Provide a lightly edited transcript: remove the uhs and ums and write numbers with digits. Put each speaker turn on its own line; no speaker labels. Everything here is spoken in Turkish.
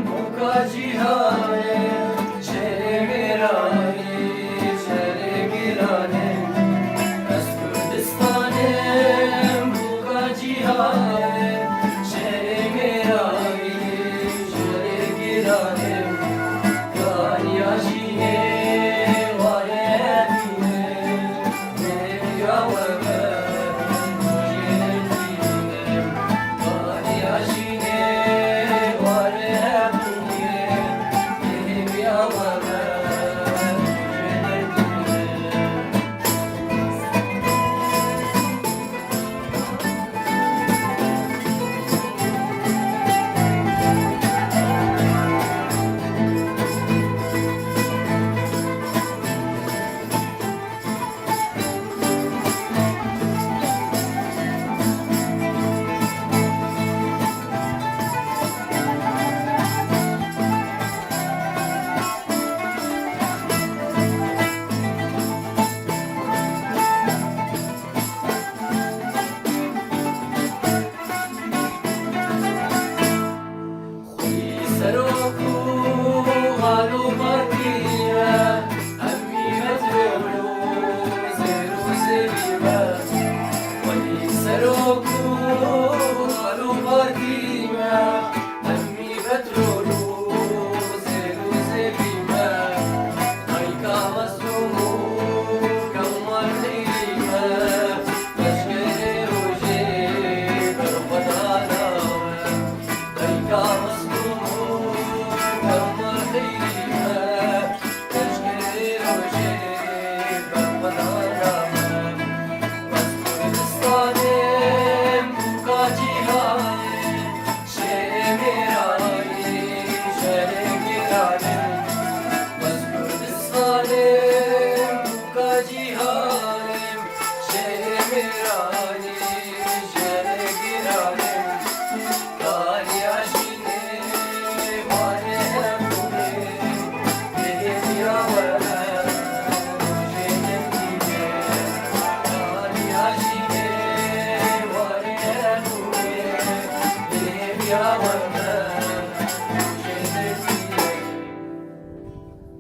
buka cihanem şere giranem Ez Kurdistanem buka cihanem şere giranem Kan yaşine varedine Nevyavarme muciretine Kan yaşine varedine Nevyavarme Seroku halu partiye Emmi metrolu zeru sevime Vali seroku halu partiye Emmi metrolu zeru sevime Ayka maslumu kalmar hilime Teşkere roje karbadana Ayka maslumu Ya